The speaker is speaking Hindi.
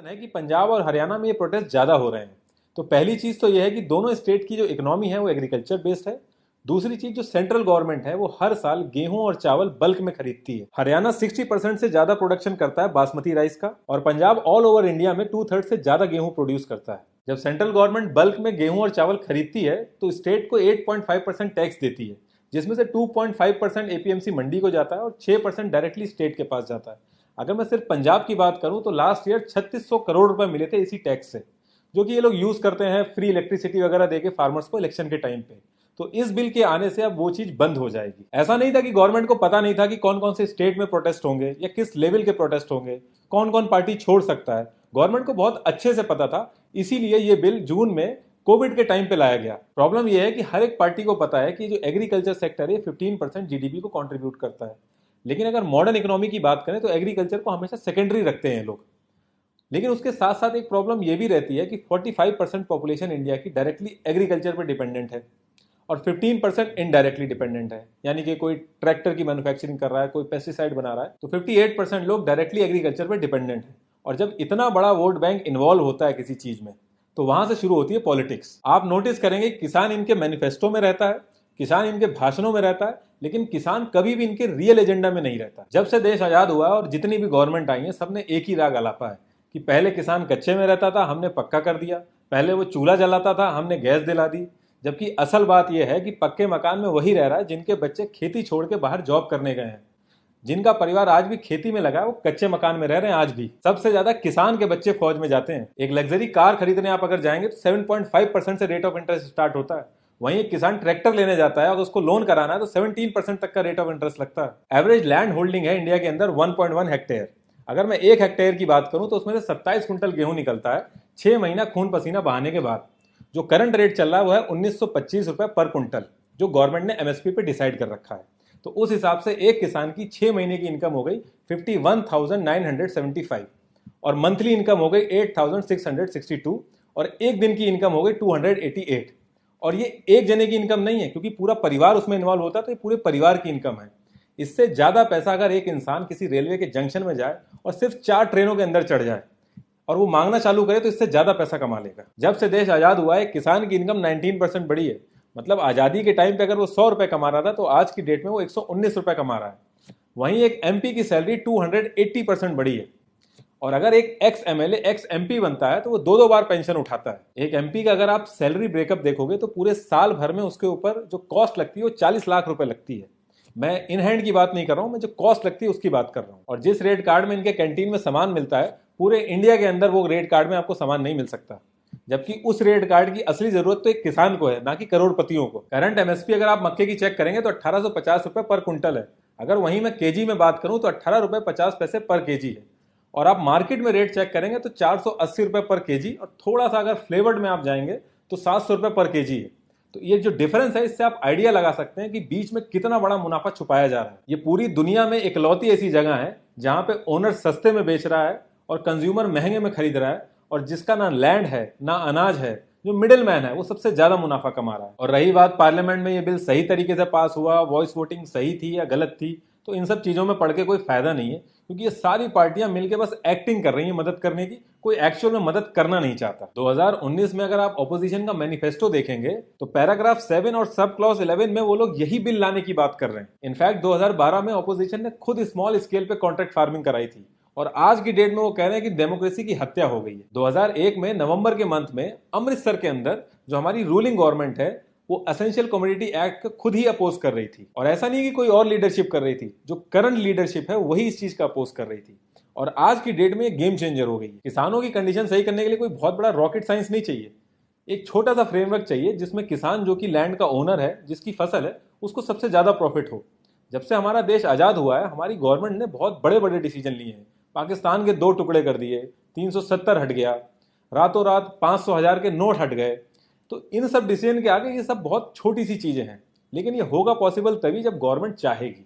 है कि पंजाब और हरियाणा में ये प्रोटेस्ट ज़्यादा हो रहे हैं। तो पहली चीज़ तो ये है कि दोनों स्टेट की जो इकोनॉमी है वो एग्रीकल्चर बेस्ड है। दूसरी चीज़, जो सेंट्रल गवर्नमेंट है वो हर साल गेहूं और चावल बल्क में खरीदती है। हरियाणा 60% से ज़्यादा प्रोडक्शन करता है बासमती राइस का, और पंजाब ऑल ओवर इंडिया में 2/3 से ज़्यादा गेहूं प्रोड्यूस करता है। जब सेंट्रल गवर्नमेंट बल्क में गेहूं और चावल खरीदती है तो स्टेट को 8.5% टैक्स देती है, जिसमें से 2.5% एपीएमसी मंडी को जाता है और 6% डायरेक्टली स्टेट के पास जाता है। अगर मैं सिर्फ पंजाब की बात करूं तो लास्ट ईयर 3600 करोड़ रुपए मिले थे इसी टैक्स से, जो कि ये लोग यूज करते हैं फ्री इलेक्ट्रिसिटी वगैरह देके फार्मर्स को इलेक्शन के टाइम पे। तो इस बिल के आने से अब वो चीज बंद हो जाएगी। ऐसा नहीं था कि गवर्नमेंट को पता नहीं था कि कौन कौन से स्टेट में प्रोटेस्ट होंगे या किस लेवल के प्रोटेस्ट होंगे, कौन कौन पार्टी छोड़ सकता है। गवर्नमेंट को बहुत अच्छे से पता था, इसीलिए ये बिल जून में कोविड के टाइम पे लाया गया। प्रॉब्लम यह है कि हर एक पार्टी को पता है कि जो एग्रीकल्चर सेक्टर है 15% जीडीपी को कंट्रीब्यूट करता है, लेकिन अगर मॉडर्न इकोनॉमी की बात करें तो एग्रीकल्चर को हमेशा सेकेंडरी रखते हैं लोग। लेकिन उसके साथ साथ एक प्रॉब्लम यह भी रहती है कि 45% पॉपुलेशन इंडिया की डायरेक्टली एग्रीकल्चर पर डिपेंडेंट है और 15% इनडायरेक्टली डिपेंडेंट है। यानी कि कोई ट्रैक्टर की मैन्युफैक्चरिंग कर रहा है, कोई पेस्टिसाइड बना रहा है, तो 58% लोग डायरेक्टली एग्रीकल्चर पर डिपेंडेंट है। और जब इतना बड़ा वोट बैंक इन्वॉल्व होता है किसी चीज में, तो वहां से शुरू होती है पॉलिटिक्स। आप नोटिस करेंगे किसान इनके मैनिफेस्टो में रहता है, किसान इनके भाषणों में रहता है, लेकिन किसान कभी भी इनके रियल एजेंडा में नहीं रहता। जब से देश आजाद हुआ और जितनी भी गवर्नमेंट आई है, सबने एक ही राग अलापा है कि पहले किसान कच्चे में रहता था, हमने पक्का कर दिया। पहले वो चूल्हा जलाता था, हमने गैस दिला दी। जबकि असल बात यह है कि पक्के मकान में वही रह रहा है जिनके बच्चे खेती छोड़ के बाहर जॉब करने गए हैं। जिनका परिवार आज भी खेती में लगा है, वो कच्चे मकान में रह रहे हैं आज भी। सबसे ज्यादा किसान के बच्चे फौज में जाते हैं। एक लग्जरी कार खरीदने आप अगर जाएंगे तो 7.5% से रेट ऑफ इंटरेस्ट स्टार्ट होता है। वहीं एक किसान ट्रैक्टर लेने जाता है और उसको लोन कराना है तो 17% तक का रेट ऑफ इंटरेस्ट लगता है। एवरेज लैंड होल्डिंग है इंडिया के अंदर 1.1 हेक्टेयर। अगर मैं 1 हेक्टेयर की बात करूं तो उसमें से 27 कुंटल गेहूं निकलता है 6 महीना खून पसीना बहाने के बाद। जो करंट रेट चल रहा है वो है 1925 रुपए पर कुंटल, जो गवर्नमेंट ने एमएसपी पे डिसाइड कर रखा है। तो उस हिसाब से एक किसान की 6 महीने की इनकम हो गई 51,975 और मंथली इनकम हो गई 8,662 और एक दिन की इनकम हो गई 288। और ये एक जने की इनकम नहीं है, क्योंकि पूरा परिवार उसमें इन्वॉल्व होता है, तो ये पूरे परिवार की इनकम है। इससे ज्यादा पैसा अगर एक इंसान किसी रेलवे के जंक्शन में जाए और सिर्फ 4 ट्रेनों के अंदर चढ़ जाए और वो मांगना चालू करे तो इससे ज्यादा पैसा कमा लेगा। जब से देश आजाद हुआ है किसान की इनकम 19% बढ़ी है। मतलब आजादी के टाइम पे अगर वो 100 रुपए कमा रहा था तो आज की डेट में वो 119 रुपए कमा रहा है। वहीं एक एमपी की सैलरी 280% बढ़ी है। और अगर एक एक्स एमएलए एक्स एमपी बनता है तो वो 2-2 बार पेंशन उठाता है। एक एमपी का अगर आप सैलरी ब्रेकअप देखोगे तो पूरे साल भर में उसके ऊपर जो कॉस्ट लगती है वो 40 लाख रुपए लगती है। मैं इन हैंड की बात नहीं कर रहा हूं, मैं जो कॉस्ट लगती है उसकी बात कर रहा हूं। और जिस रेट कार्ड में इनके कैंटीन में सामान मिलता है, पूरे इंडिया के अंदर वो रेट कार्ड में आपको सामान नहीं मिल सकता। जबकि उस रेट कार्ड की असली जरूरत तो एक किसान को है, ना कि करोड़पतियों को। करंट एमएसपी अगर आप मक्के की चेक करेंगे तो 1850 रुपए पर कुंटल है। अगर वहीं मैं केजी में बात करूं तो 18 रुपए 50 पैसे पर केजी है। और आप मार्केट में रेट चेक करेंगे तो 480 रुपए पर केजी, और थोड़ा सा अगर फ्लेवर्ड में आप जाएंगे तो 700 रुपए पर केजी है। तो ये जो डिफरेंस है, इससे आप आइडिया लगा सकते हैं कि बीच में कितना बड़ा मुनाफा छुपाया जा रहा है। ये पूरी दुनिया में इकलौती ऐसी जगह है जहां पे ओनर सस्ते में बेच रहा है और कंज्यूमर महंगे में खरीद रहा है, और जिसका ना लैंड है ना अनाज है, जो मिडिल मैन है वो सबसे ज्यादा मुनाफा कमा रहा है। और रही बात पार्लियामेंट में ये बिल सही तरीके से पास हुआ, वॉइस वोटिंग सही थी या गलत थी, तो इन सब चीजों में पढ़ के कोई फायदा नहीं है, क्योंकि ये सारी पार्टियां मिलकर बस एक्टिंग कर रही हैं मदद करने की। कोई एक्चुअल में मदद करना नहीं चाहता। 2019 में अगर आप ऑपोजिशन का मैनिफेस्टो देखेंगे तो पैराग्राफ 7 और सब क्लॉज 11 में वो लोग यही बिल लाने की बात कर रहे हैं। इनफैक्ट 2012 में ऑपोजिशन ने खुद स्मॉल स्केल पे कॉन्ट्रैक्ट फार्मिंग कराई थी, और आज की डेट में वो कह रहे हैं कि डेमोक्रेसी की हत्या हो गई है। 2001 में नवंबर के मंथ में अमृतसर के अंदर जो हमारी रूलिंग गवर्नमेंट है वो एसेंशियल कमोडिटी एक्ट को खुद ही अपोज कर रही थी। और ऐसा नहीं कि कोई और लीडरशिप कर रही थी, जो करंट लीडरशिप है वही इस चीज का अपोज कर रही थी। और आज की डेट में ये गेम चेंजर हो गई है। किसानों की कंडीशन सही करने के लिए कोई बहुत बड़ा रॉकेट साइंस नहीं चाहिए। एक छोटा सा फ्रेमवर्क चाहिए जिसमें किसान, जो कि लैंड का ओनर है, जिसकी फसल है, उसको सबसे ज्यादा प्रॉफिट हो। जब से हमारा देश आजाद हुआ है, हमारी गवर्नमेंट ने बहुत बड़े बड़े डिसीजन लिए हैं। पाकिस्तान के 2 टुकड़े कर दिए, 370 हट गया, रातों रात 500,000 के नोट हट गए। तो इन सब डिसीजन के आगे ये सब बहुत छोटी सी चीजें हैं, लेकिन ये होगा पॉसिबल तभी जब गवर्नमेंट चाहेगी।